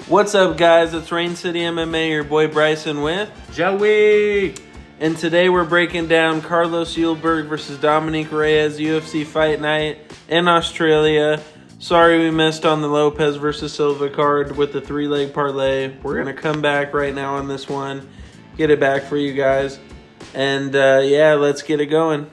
What's up, guys? It's Rain City MMA, your boy Bryson with Joey. And today we're breaking down Carlos Ulberg versus Dominic Reyes UFC Fight Night in Australia. Sorry we missed on the Lopez versus Silva card with the 3-leg parlay. We're going to come back right now on this one, get it back for you guys. And let's get it going.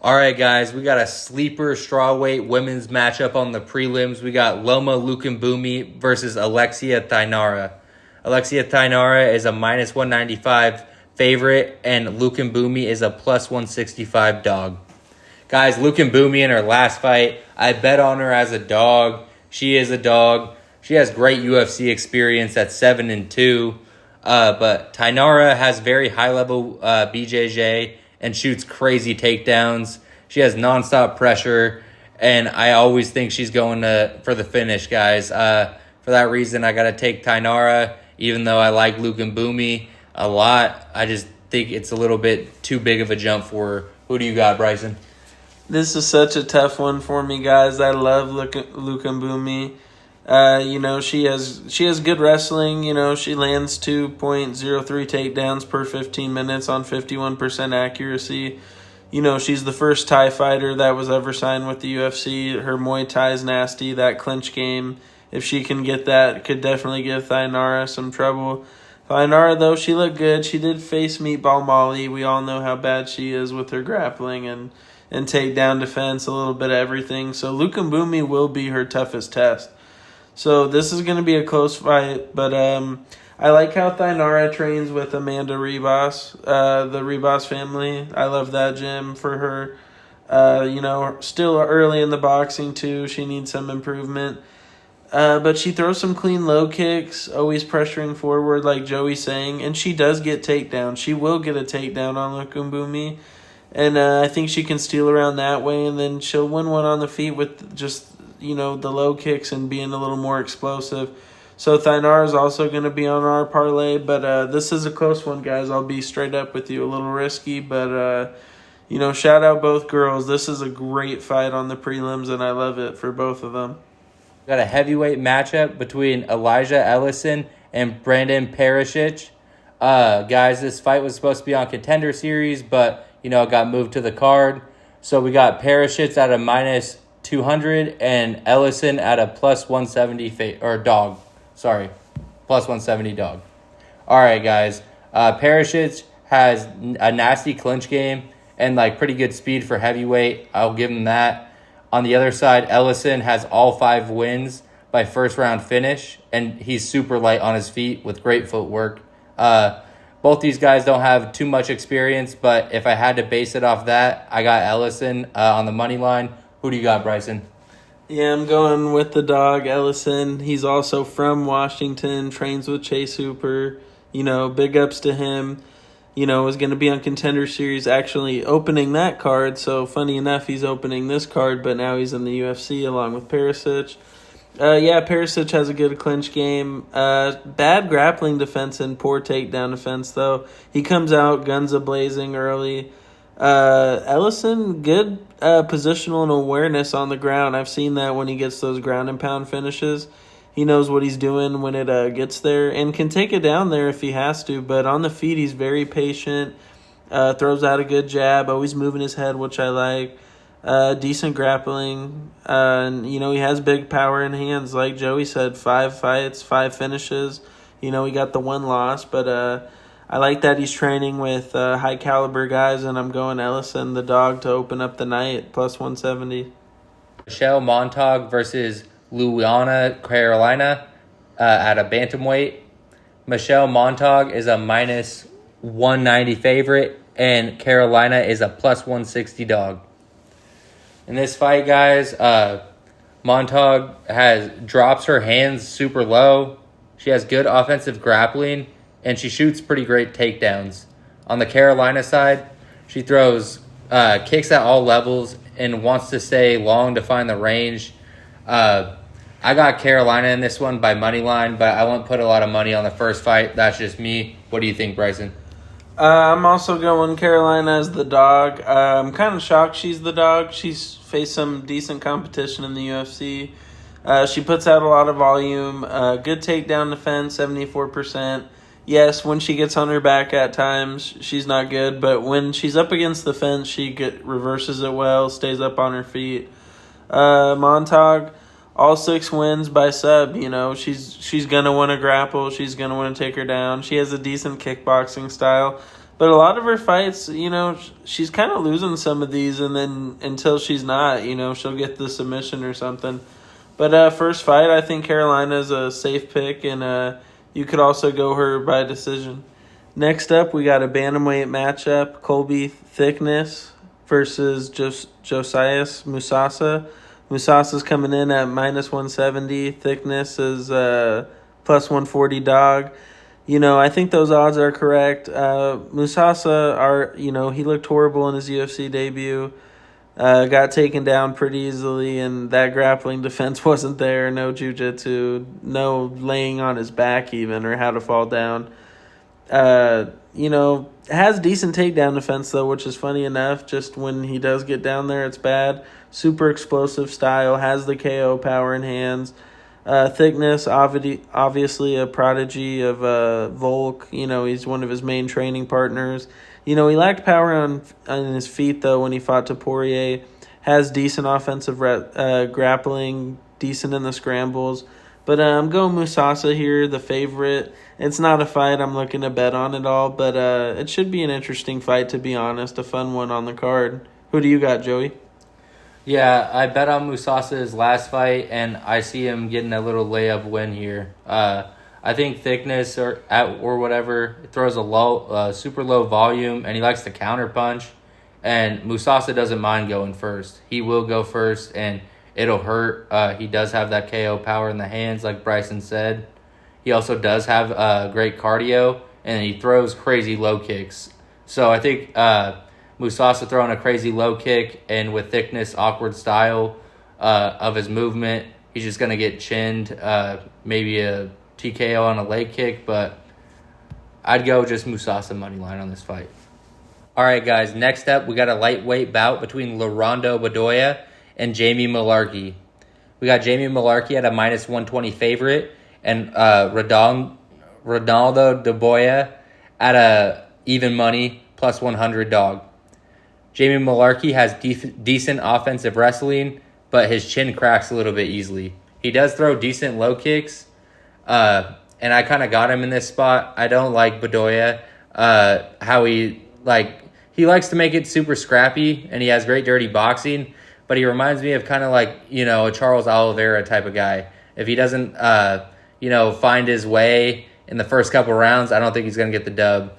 All right, guys, we got a sleeper strawweight women's matchup on the prelims. We got Loma Lukumbumi versus Alexia Thainara. Alexia Thainara is a minus 195 favorite, and Lukumbumi is a plus 165 dog. Guys, Lukumbumi in her last fight, I bet on her as a dog. She is a dog. She has great UFC experience at 7-2. But Thainara has very high-level BJJ and shoots crazy takedowns. She has nonstop pressure, and I always think she's going for the finish, guys. For that reason, I got to take Thainara, even though I like Lukumbumi a lot. I just think it's a little bit too big of a jump for her. Who do you got, Bryson? This is such a tough one for me, guys. I love Lukumbumi. She has good wrestling. She lands 2.03 takedowns per 15 minutes on 51% accuracy. She's the first Thai fighter that was ever signed with the UFC. Her Muay Thai is nasty. That clinch game, if she can get that, could definitely give Thainara some trouble. Thainara, though, she looked good. She did face Meatball Molly. We all know how bad she is with her grappling and takedown defense, a little bit of everything. So Lukumbumi will be her toughest test. So this is going to be a close fight, but I like how Thainara trains with Amanda Ribas, the Ribas family. I love that gym for her. Still early in the boxing too. She needs some improvement. But she throws some clean low kicks, always pressuring forward like Joey's saying, and she does get takedowns. She will get a takedown on Lukumbumi, and I think she can steal around that way, and then she'll win one on the feet with just the low kicks and being a little more explosive. So Thainara is also going to be on our parlay, but this is a close one, guys. I'll be straight up with you, a little risky, but shout out both girls. This is a great fight on the prelims, and I love it for both of them. Got a heavyweight matchup between Elijah Ellison and Brandon Perisic. Guys, this fight was supposed to be on Contender Series, but it got moved to the card. So we got Perisic at a minus 200 and Ellison at a plus 170 dog. Sorry, plus 170 dog. All right, guys. Perisic has a nasty clinch game and pretty good speed for heavyweight. I'll give him that. On the other side, Ellison has all 5 wins by first round finish, and he's super light on his feet with great footwork. Both these guys don't have too much experience, but if I had to base it off that, I got Ellison on the money line. Who do you got, Bryson? Yeah, I'm going with the dog, Ellison. He's also from Washington, trains with Chase Hooper. Big ups to him. Was going to be on Contender Series, actually opening that card. So, funny enough, he's opening this card, but now he's in the UFC along with Perisic. Perisic has a good clinch game. Bad grappling defense and poor takedown defense, though. He comes out guns a-blazing early. Ellison, good positional and awareness on the ground. I've seen that when he gets those ground and pound finishes. He knows what he's doing when it gets there and can take it down there if he has to. But on the feet, he's very patient, throws out a good jab, always moving his head, which I like. Decent grappling. And he has big power in hands. Like Joey said, 5 fights, 5 finishes. He got the 1 loss. But I like that he's training with high-caliber guys, and I'm going Ellison, the dog, to open up the night, plus 170. Michelle Montag versus Louisiana, Carolina, at a bantamweight. Michelle Montag is a minus 190 favorite, and Carolina is a plus 160 dog. In this fight, guys, Montag drops her hands super low. She has good offensive grappling, and she shoots pretty great takedowns. On the Carolina side, she throws kicks at all levels and wants to stay long to find the range. I got Carolina in this one by money line, but I won't put a lot of money on the first fight. That's just me. What do you think, Bryson? I'm also going Carolina as the dog. I'm kind of shocked she's the dog. She's faced some decent competition in the UFC. She puts out a lot of volume. Good takedown defense, 74%. Yes, when she gets on her back at times, she's not good. But when she's up against the fence, she reverses it well, stays up on her feet. Montag, all 6 wins by sub. She's going to want to grapple. She's going to want to take her down. She has a decent kickboxing style. But a lot of her fights, she's kind of losing some of these. And then until she's not, she'll get the submission or something. But first fight, I think Carolina's a safe pick, and you could also go her by decision. Next up, we got a bantamweight matchup: Colby Thickness versus Josias Musasa. Musasa's coming in at -170. Thickness is plus 140 dog. I think those odds are correct. Musasa he looked horrible in his UFC debut. Got taken down pretty easily, and that grappling defense wasn't there. No jiu-jitsu, no laying on his back even, or how to fall down. Has decent takedown defense, though, which is funny enough. Just when he does get down there, it's bad. Super explosive style, has the KO power in hands. Thickness, obviously a prodigy of Volk. He's one of his main training partners. He lacked power on his feet, though, when he fought to Poirier. Has decent offensive grappling, decent in the scrambles. But I'm going Musasa here, the favorite. It's not a fight I'm looking to bet on at all, but it should be an interesting fight, to be honest. A fun one on the card. Who do you got, Joey? Yeah, I bet on Musasa's last fight, and I see him getting a little layup win here. I think Thickness or whatever throws a super low volume, and he likes to counter punch. And Musasa doesn't mind going first. He will go first, and it'll hurt. He does have that KO power in the hands, like Bryson said. He also does have great cardio, and he throws crazy low kicks. So I think Musasa throwing a crazy low kick, and with Thickness' awkward style of his movement, he's just going to get chinned, maybe a TKO on a leg kick, but I'd go just Musasa money line on this fight. All right, guys, next up, we got a lightweight bout between Larondo Bedoya and Jamie Mullarkey. We got Jamie Mullarkey at a -120 favorite, and Ronaldo Bedoya at a even money plus 100 dog. Jamie Mullarkey has decent offensive wrestling, but his chin cracks a little bit easily. He does throw decent low kicks, and I kind of got him in this spot. I don't like Bedoya, how he likes to make it super scrappy, and he has great dirty boxing, but he reminds me of kind of like, a Charles Oliveira type of guy. If he doesn't, find his way in the first couple rounds, I don't think he's going to get the dub.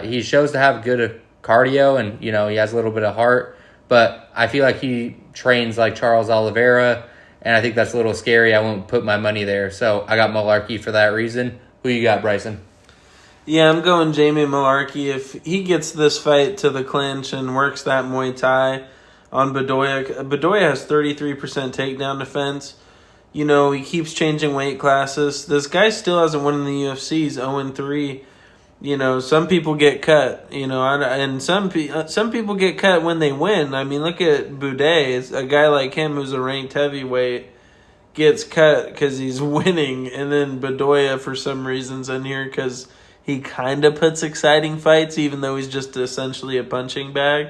He shows to have good cardio, and, he has a little bit of heart, but I feel like he trains like Charles Oliveira, and I think that's a little scary. I won't put my money there, so I got Mullarkey for that reason. Who you got, Bryson? Yeah, I'm going Jamie Mullarkey. If he gets this fight to the clinch and works that Muay Thai on Bedoya has 33% takedown defense. He keeps changing weight classes. This guy still hasn't won in the UFC. He's 0-3. Some people get cut, and some people get cut when they win. I mean, look at Boudet. A guy like him who's a ranked heavyweight gets cut because he's winning, and then Bedoya for some reason's in here because he kind of puts exciting fights, even though he's just essentially a punching bag.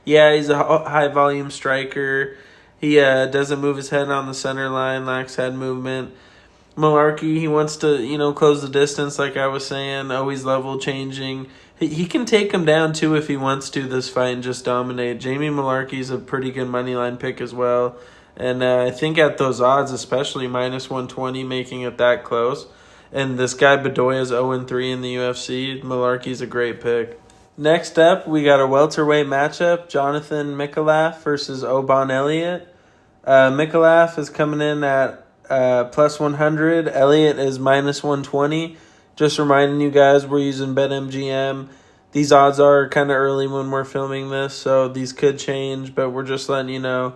Yeah, he's a high-volume striker. He doesn't move his head on the center line, lacks head movement. Mullarkey, he wants to, close the distance, like I was saying, always level changing. He can take him down, too, if he wants to, this fight, and just dominate. Jamie Mullarkey's a pretty good moneyline pick as well. And I think at those odds, especially -120, making it that close. And this guy Bedoya's 0-3 in the UFC. Mullarkey's a great pick. Next up, we got a welterweight matchup. Jonathan Mikhalaf versus Oban Elliott. Mikhalaf is coming in at plus 100. Elliott is -120. Just reminding you guys, we're using BetMGM. These odds are kind of early when we're filming this, so these could change, but we're just letting you know.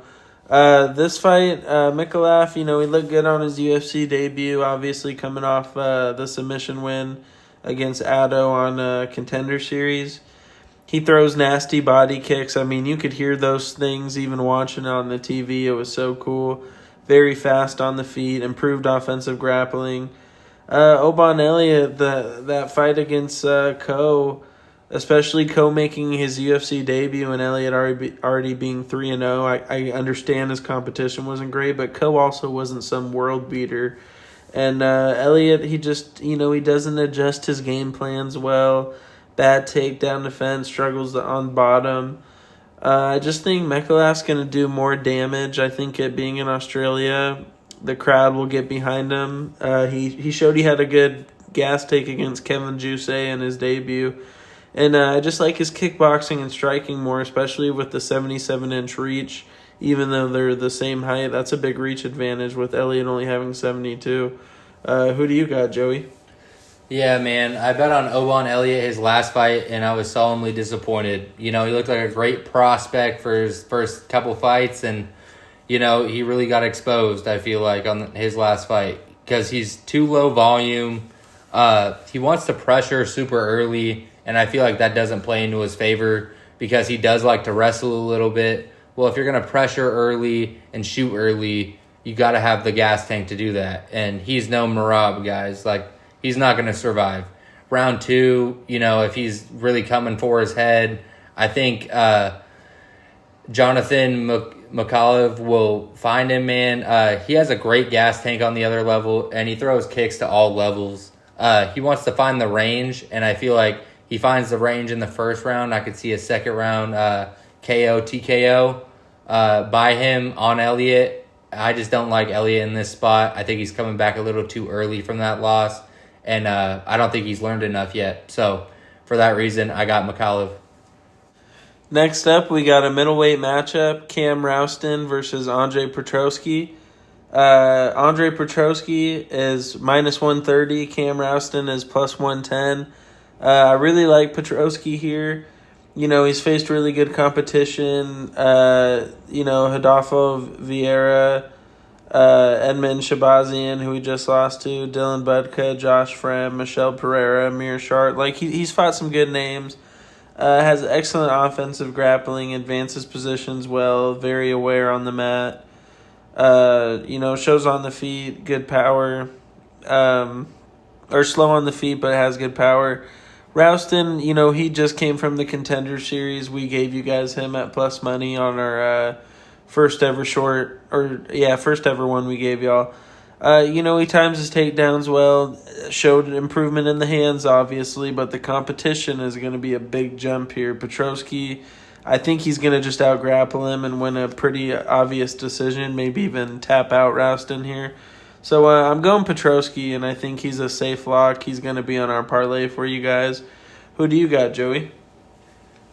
This fight, Mikhalaf, he looked good on his UFC debut, obviously coming off the submission win against Addo on Contender Series. He throws nasty body kicks. I mean, you could hear those things even watching it on the TV. It was so cool. very fast on the feet, improved offensive grappling. Oban Elliott, that fight against Ko, especially Ko making his UFC debut and Elliott already being 3-0. I understand his competition wasn't great, but Ko also wasn't some world beater. And Elliott, he just, he doesn't adjust his game plans well. Bad takedown defense, struggles on bottom. I just think Mekulas's going to do more damage. I think it being in Australia, the crowd will get behind him. He showed he had a good gas take against Kevin Juice in his debut. And I just like his kickboxing and striking more, especially with the 77-inch reach. Even though they're the same height, that's a big reach advantage with Elliott only having 72. Who do you got, Joey? Yeah, man. I bet on Oban Elliott his last fight, and I was solemnly disappointed. He looked like a great prospect for his first couple fights, and, he really got exposed, I feel like, on his last fight. Because he's too low volume. He wants to pressure super early, and I feel like that doesn't play into his favor because he does like to wrestle a little bit. Well, if you're going to pressure early and shoot early, you got to have the gas tank to do that. And he's no Marab, guys. He's not going to survive. Round 2, if he's really coming for his head, I think Jonathan McAuliffe will find him, man. He has a great gas tank on the other level, and he throws kicks to all levels. He wants to find the range, and I feel like he finds the range in the first round. I could see a second round KO, TKO by him on Elliott. I just don't like Elliott in this spot. I think he's coming back a little too early from that loss. And I don't think he's learned enough yet. So, for that reason, I got McAuliffe. Next up, we got a middleweight matchup. Cam Rouston versus Andre Petroski. Andre Petroski is minus 130. Cam Rouston is plus 110. I really like Petroski here. He's faced really good competition. Rodolfo Vieira, Edmund Shabazian, who we just lost to, Dylan Budka, Josh Frem, Michelle Pereira, Amir Shart. He's fought some good names. Has excellent offensive grappling, advances positions well, very aware on the mat. Shows on the feet, good power. Or slow on the feet, but has good power. Rouston, he just came from the Contender Series. We gave you guys him at plus money on our first ever one we gave y'all. He times his takedowns well, showed improvement in the hands, obviously, but the competition is going to be a big jump here. Petroski, I think he's going to just out-grapple him and win a pretty obvious decision, maybe even tap out Rouston here. So I'm going Petroski, and I think he's a safe lock. He's going to be on our parlay for you guys. Who do you got, Joey?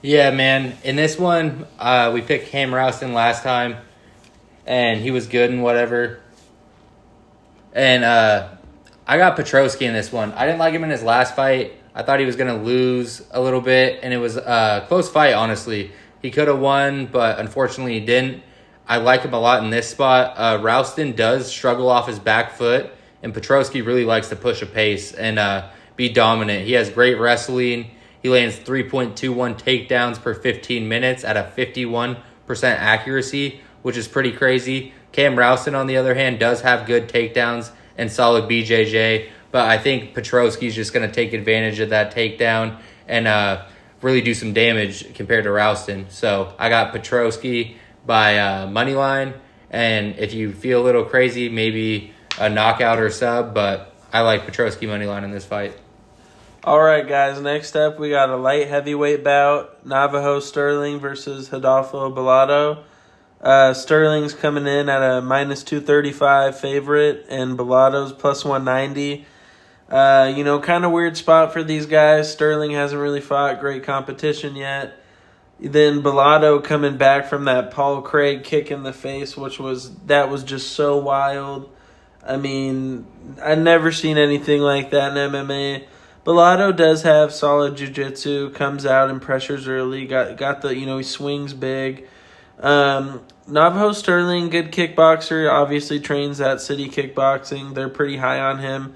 Yeah, man. In this one, we picked Cam Rouston last time, and he was good and whatever. And I got Petroski in this one. I didn't like him in his last fight. I thought he was going to lose a little bit, and it was a close fight, honestly. He could have won, but unfortunately he didn't. I like him a lot in this spot. Rouston does struggle off his back foot, and Petroski really likes to push a pace and be dominant. He has great wrestling. He lands 3.21 takedowns per 15 minutes at a 51% accuracy, which is pretty crazy. Cam Rouston, on the other hand, does have good takedowns and solid BJJ, but I think Petroski's just going to take advantage of that takedown and really do some damage compared to Rouston. So I got Petroski by money line, and if you feel a little crazy, maybe a knockout or sub, but I like Petroski money line in this fight. All right, guys, next up we got a light heavyweight bout, Navajo Sterling versus Rodolfo Bellato. Sterling's coming in at a minus 235 favorite, and Bellato's plus 190. Kind of weird spot for these guys. Sterling hasn't really fought great competition yet. Then Bellato coming back from that Paul Craig kick in the face, that was just so wild. I mean, I've never seen anything like that in MMA. Bellato does have solid jiu-jitsu, comes out and pressures early, got the, he swings big. Navajo Sterling, good kickboxer, obviously trains at City Kickboxing. They're pretty high on him.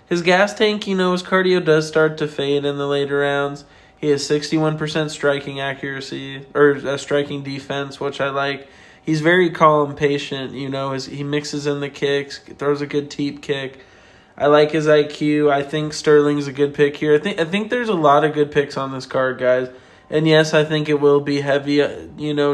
His gas tank, his cardio does start to fade in the later rounds. He has 61% striking accuracy, or striking defense, which I like. he's very calm, patient. He mixes in the kicks, throws a good teep kick. I like his IQ. I think Sterling's a good pick here. I think there's a lot of good picks on this card, guys. And yes, I think it will be heavy,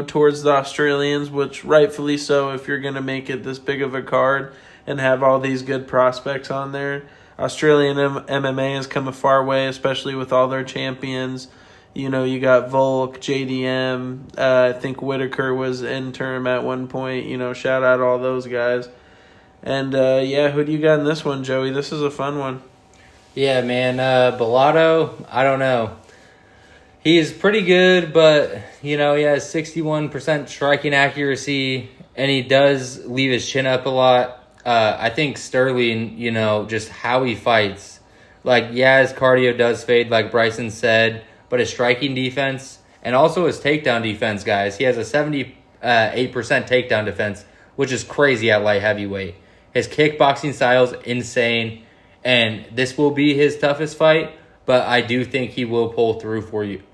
towards the Australians, which rightfully so if you're going to make it this big of a card and have all these good prospects on there. Australian MMA has come a far way, especially with all their champions. You got Volk, JDM. I think Whitaker was interim at one point. Shout out all those guys. And, who do you got in this one, Joey? This is a fun one. Yeah, man. Bellato, I don't know. He is pretty good, but, he has 61% striking accuracy, and he does leave his chin up a lot. I think Sterling, just how he fights. His cardio does fade, like Bryson said, but his striking defense and also his takedown defense, guys. He has a 78% takedown defense, which is crazy at light heavyweight. His kickboxing style is insane, and this will be his toughest fight, but I do think he will pull through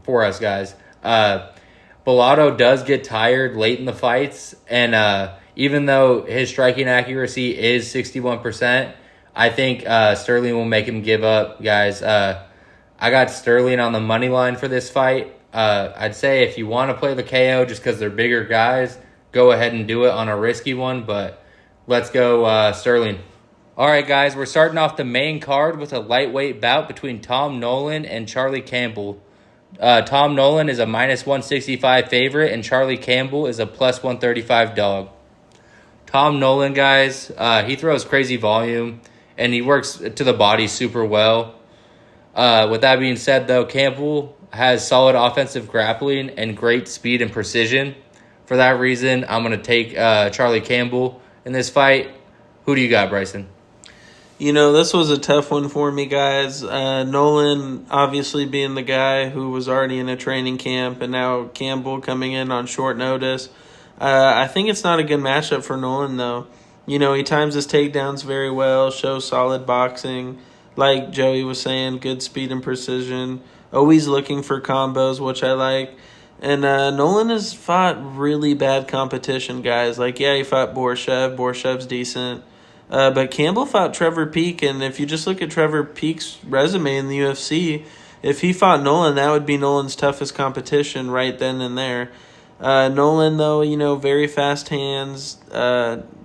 for us, guys. Bellato does get tired late in the fights, and even though his striking accuracy is 61%, I think Sterling will make him give up, guys. I got Sterling on the money line for this fight. I'd say if you want to play the KO just because they're bigger guys, go ahead and do it on a risky one, but let's go Sterling. All right, guys, we're starting off the main card with a lightweight bout between Tom Nolan and Charlie Campbell. Tom Nolan is a minus 165 favorite, and Charlie Campbell is a plus 135 dog. Tom Nolan, guys, he throws crazy volume, and he works to the body super well. With that being said, though, Campbell has solid offensive grappling and great speed and precision. For that reason, I'm going to take Charlie Campbell in this fight. Who do you got, Bryson? This was a tough one for me, guys. Nolan obviously being the guy who was already in a training camp, and now Campbell coming in on short notice. I think it's not a good matchup for Nolan, though. He times his takedowns very well, shows solid boxing. Like Joey was saying, good speed and precision. Always looking for combos, which I like. And Nolan has fought really bad competition, guys. He fought Borshev. Borshev's decent. But Campbell fought Trevor Peek, and if you just look at Trevor Peek's resume in the UFC, if he fought Nolan, that would be Nolan's toughest competition right then and there. Nolan, though, very fast hands,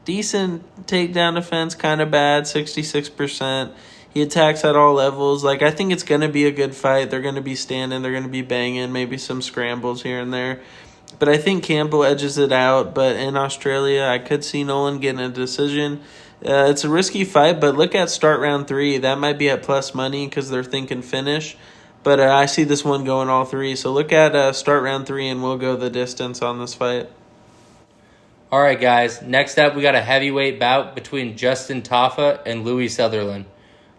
decent takedown defense, kind of bad, 66%. He attacks at all levels. I think it's going to be a good fight. They're going to be standing. They're going to be banging. Maybe some scrambles here and there. But I think Campbell edges it out. But in Australia, I could see Nolan getting a decision. It's a risky fight, but look at start round 3. That might be at plus money because they're thinking finish. But I see this one going all 3. So look at start round 3, and we'll go the distance on this fight. All right, guys. Next up, we got a heavyweight bout between Justin Tafa and Louis Sutherland.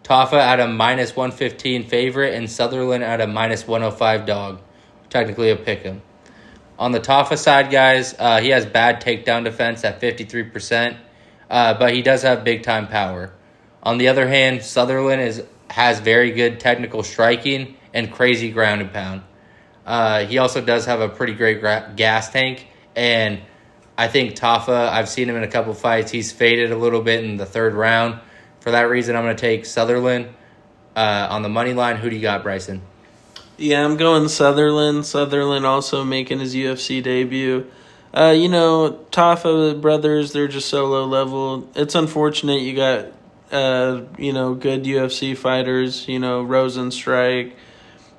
Tafa at a minus 115 favorite and Sutherland at a minus 105 dog. Technically a pick'em. On the Tafa side, guys, he has bad takedown defense at 53%, but he does have big-time power. On the other hand, Sutherland has very good technical striking and crazy ground and pound. He also does have a pretty great gas tank, and I think Tafa, I've seen him in a couple fights. He's faded a little bit in the third round. For that reason, I'm going to take Sutherland on the money line. Who do you got, Bryson? Yeah, I'm going Sutherland. Sutherland also making his UFC debut. Tafa brothers, they're just so low level. It's unfortunate you got, good UFC fighters, Rosenstrike,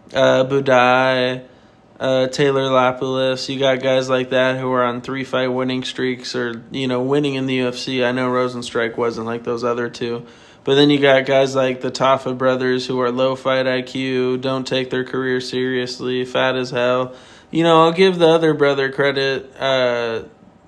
Budai, Taylor Lapoulis. You got guys like that who are on 3-fight winning streaks or, winning in the UFC. I know Rosenstrike wasn't like those other two. But then you got guys like the Tafa brothers who are low fight IQ, don't take their career seriously, fat as hell. I'll give the other brother credit.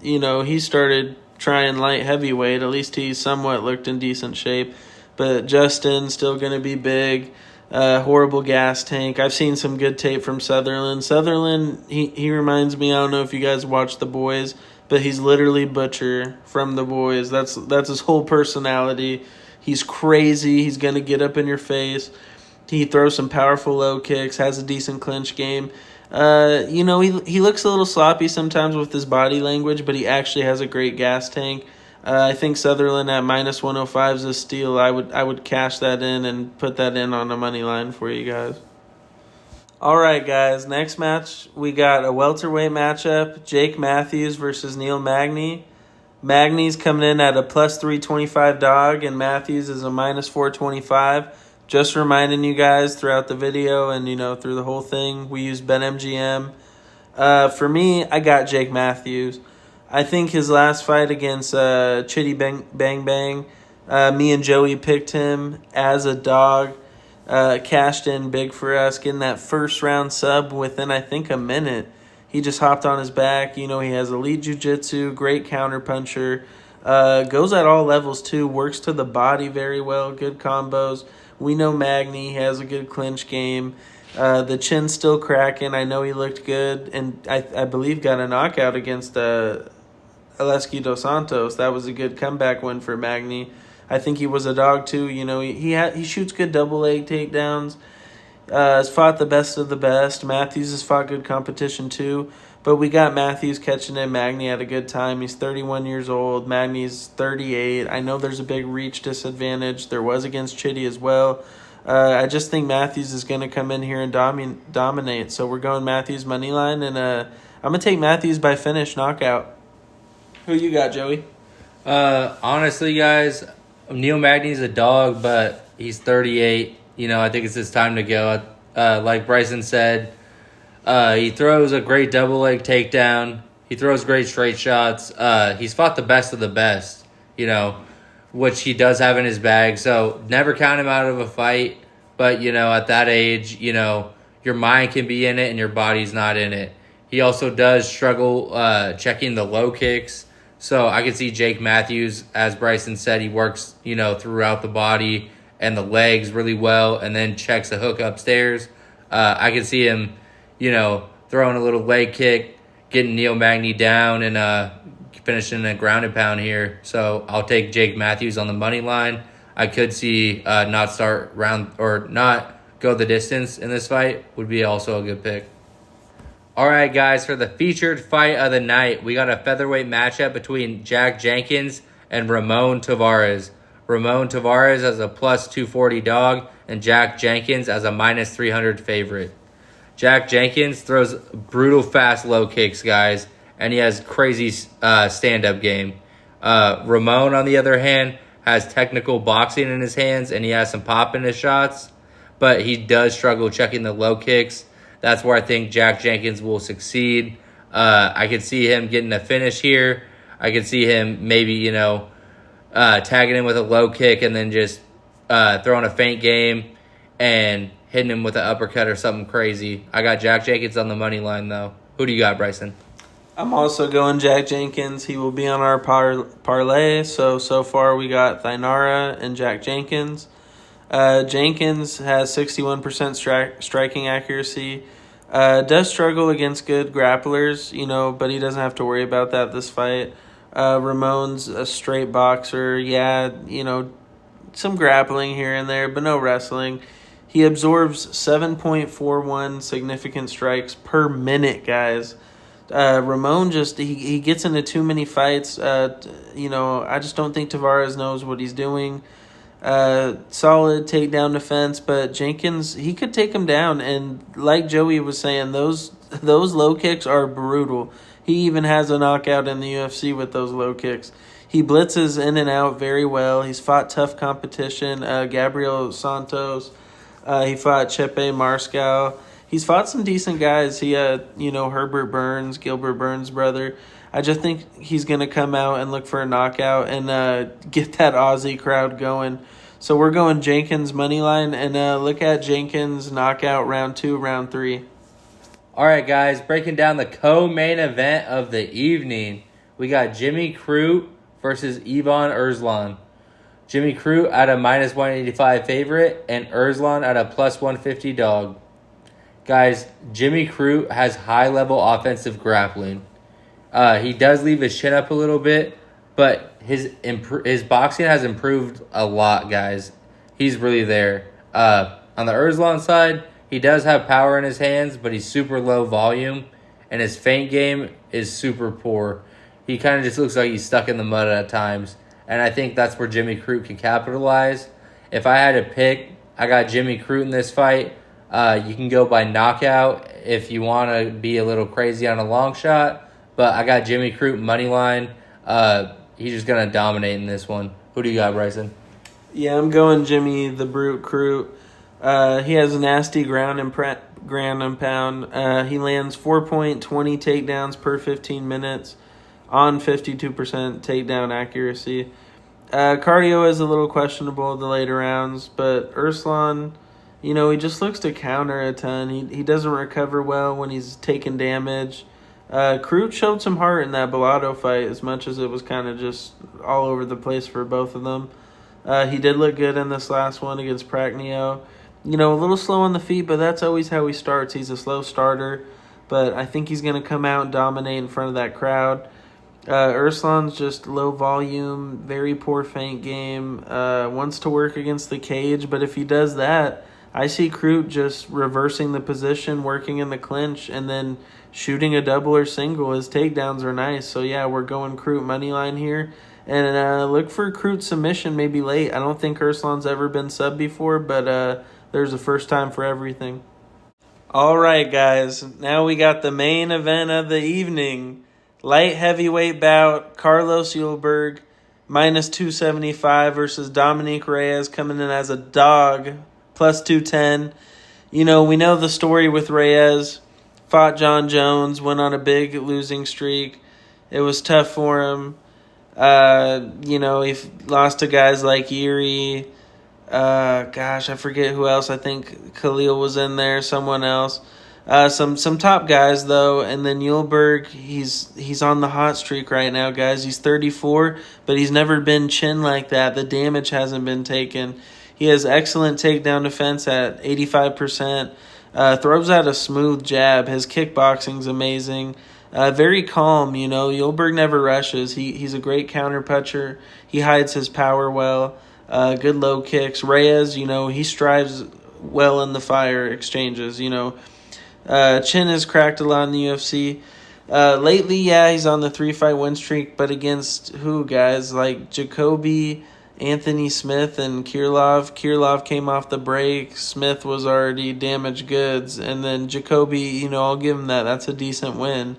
He started trying light heavyweight. At least he somewhat looked in decent shape. But Justin, still going to be big. Horrible gas tank. I've seen some good tape from Sutherland. Sutherland, he reminds me, I don't know if you guys watch The Boys, but he's literally Butcher from The Boys. That's his whole personality. He's crazy. He's going to get up in your face. He throws some powerful low kicks, has a decent clinch game. He looks a little sloppy sometimes with his body language, but he actually has a great gas tank. I think Sutherland at minus 105 is a steal. I would cash that in and put that in on the money line for you guys. All right, guys. Next match, we got a welterweight matchup: Jake Matthews versus Neil Magny. Magny's coming in at a plus 325 dog, and Matthews is a minus 425. Just reminding you guys throughout the video and, through the whole thing, we use BetMGM. For me, I got Jake Matthews. I think his last fight against Chitty Bang Bang, me and Joey picked him as a dog. Cashed in big for us, getting that first round sub within, I think, a minute. He just hopped on his back. He has elite jiu-jitsu, great counter puncher. Goes at all levels, too. Works to the body very well. Good combos. We know Magny has a good clinch game. The chin's still cracking. I know he looked good. And I believe got a knockout against Aleski Dos Santos. That was a good comeback win for Magny. I think he was a dog, too. He shoots good double leg takedowns. Has fought the best of the best. Matthews has fought good competition too. But we got Matthews catching in Magny at a good time. He's 31 years old. Magny's 38. I know there's a big reach disadvantage. There was against Chitty as well. I just think Matthews is going to come in here and dominate. So we're going Matthews money line. And I'm going to take Matthews by finish knockout. Who you got, Joey? Honestly, guys, Neil Magny's a dog, but he's 38. I think it's his time to go. Like Bryson said, he throws a great double leg takedown. He throws great straight shots. He's fought the best of the best, which he does have in his bag. So never count him out of a fight. But, at that age, your mind can be in it and your body's not in it. He also does struggle checking the low kicks. So I can see Jake Matthews, as Bryson said, he works, throughout the body and the legs really well, and then checks a hook upstairs. I can see him, throwing a little leg kick, getting Neil Magny down, and finishing a ground and pound here. So I'll take Jake Matthews on the money line. I could see not start round or not go the distance in this fight would be also a good pick. All right, guys, for the featured fight of the night, we got a featherweight matchup between Jack Jenkins and Ramon Tavares. Ramon Tavares as a plus 240 dog, and Jack Jenkins as a minus 300 favorite. Jack Jenkins throws brutal fast low kicks, guys, and he has crazy stand-up game. Ramon, on the other hand, has technical boxing in his hands, and he has some pop in his shots, but he does struggle checking the low kicks. That's where I think Jack Jenkins will succeed. I could see him getting a finish here. I could see him maybe, tagging him with a low kick and then just throwing a feint game and hitting him with an uppercut or something crazy. I got Jack Jenkins on the money line, though. Who do you got, Bryson? I'm also going Jack Jenkins. He will be on our parlay. So far we got Thainara and Jack Jenkins. Jenkins has 61% striking accuracy. Does struggle against good grapplers, but he doesn't have to worry about that this fight. Ramon's a straight boxer. Yeah, some grappling here and there, but no wrestling. He absorbs 7.41 significant strikes per minute, guys. Ramon he gets into too many fights. I just don't think Tavares knows what he's doing. Solid takedown defense, but Jenkins, he could take him down. And like Joey was saying, those low kicks are brutal. He even has a knockout in the UFC with those low kicks. He blitzes in and out very well. He's fought tough competition. Gabriel Santos. He fought Chepe Marscal. He's fought some decent guys. He had, Herbert Burns, Gilbert Burns' brother. I just think he's going to come out and look for a knockout and get that Aussie crowd going. So we're going Jenkins money line, and look at Jenkins knockout round 2, round 3. All right, guys, breaking down the co-main event of the evening. We got Jimmy Crute versus Ivan Erslan. Jimmy Crute at a minus 185 favorite, and Erslan at a plus 150 dog. Guys, Jimmy Crute has high-level offensive grappling. He does leave his chin up a little bit, but his boxing has improved a lot, guys. He's really there. On the Erslan side, He does have power in his hands, but he's super low volume, and his feint game is super poor. He kind of just looks like he's stuck in the mud at times, and I think that's where Jimmy Crute can capitalize. If I had to pick, I got Jimmy Crute in this fight. You can go by knockout if you want to be a little crazy on a long shot, but I got Jimmy Crute money line. He's just going to dominate in this one. Who do you got, Bryson? Yeah, I'm going Jimmy the Brute Crute. He has a nasty ground and pound. He lands 4.20 takedowns per 15 minutes on 52% takedown accuracy. Cardio is a little questionable the later rounds, but Ruslan, he just looks to counter a ton. He doesn't recover well when he's taking damage. Crute showed some heart in that Bellato fight, as much as it was kind of just all over the place for both of them. He did look good in this last one against Pragnio. A little slow on the feet, but that's always how he starts. He's a slow starter, but I think he's going to come out and dominate in front of that crowd. Ruslan's just low volume, very poor feint game, wants to work against the cage, but if he does that, I see Crute just reversing the position, working in the clinch, and then shooting a double or single. His takedowns are nice. So, yeah, we're going Crute money line here. And look for Crute submission maybe late. I don't think Ruslan's ever been sub before, but there's a first time for everything. All right, guys. Now we got the main event of the evening. Light heavyweight bout, Carlos Ulberg, minus 275 versus Dominique Reyes, coming in as a dog, plus 210. We know the story with Reyes. Fought John Jones, went on a big losing streak. It was tough for him. He lost to guys like Erie. I forget who else. I think Khalil was in there, someone else. Some top guys, though. And then Ulberg, he's on the hot streak right now, guys. He's 34, but he's never been chin like that. The damage hasn't been taken. He has excellent takedown defense at 85%. Throws out a smooth jab. His kickboxing's amazing. Very calm, Ulberg never rushes. He's a great counter puncher. He hides his power well. Good low kicks. Reyes, he strives well in the fire exchanges, Chin has cracked a lot in the UFC. Lately, yeah, he's on the 3-fight win streak, but against who, guys? Like Jacoby, Anthony Smith, and Kirlov. Kirlov came off the break. Smith was already damaged goods. And then Jacoby, I'll give him that. That's a decent win.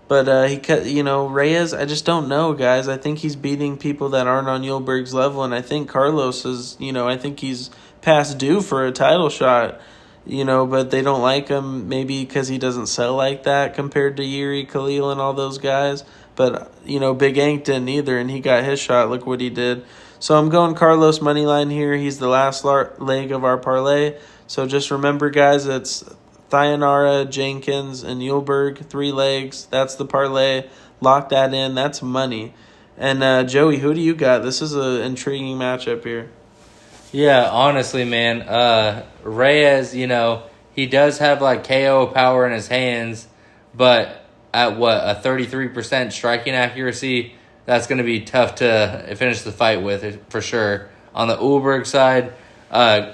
But Reyes, I just don't know, guys. I think he's beating people that aren't on Ulberg's level. And I think Carlos is, I think he's past due for a title shot. But they don't like him maybe because he doesn't sell like that compared to Yuri, Khalil, and all those guys. But, Big Ank didn't either, and he got his shot. Look what he did. So I'm going Carlos moneyline here. He's the last leg of our parlay. So just remember, guys, it's Thayanara, Jenkins, and Ulberg, 3 legs. That's the parlay. Lock that in. That's money. And, Joey, who do you got? This is an intriguing matchup here. Yeah, honestly, man, Reyes, he does have KO power in his hands, but at a 33% striking accuracy, that's going to be tough to finish the fight with for sure. On the Ulberg side,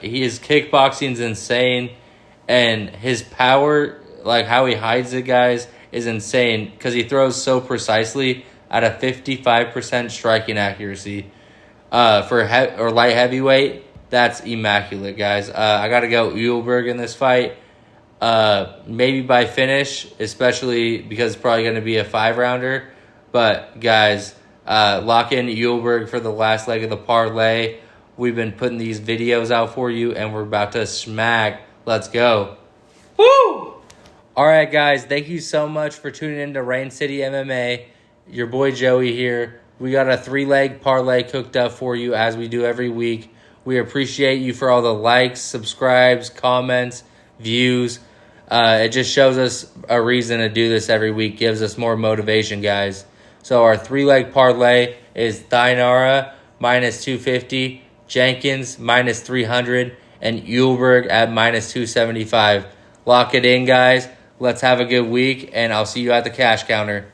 his kickboxing's insane, and his power, how he hides it, guys, is insane because he throws so precisely at a 55% striking accuracy. For light heavyweight, that's immaculate, guys. I got to go Ulberg in this fight. Maybe by finish, especially because it's probably going to be a 5-rounder. But, guys, lock in Ulberg for the last leg of the parlay. We've been putting these videos out for you, and we're about to smack. Let's go. Woo! All right, guys. Thank you so much for tuning in to Rain City MMA. Your boy Joey here. We got a 3-leg parlay cooked up for you as we do every week. We appreciate you for all the likes, subscribes, comments, views. It just shows us a reason to do this every week. Gives us more motivation, guys. So our 3-leg parlay is Thayanara minus 250, Jenkins minus 300, and Ulberg at minus 275. Lock it in, guys. Let's have a good week, and I'll see you at the cash counter.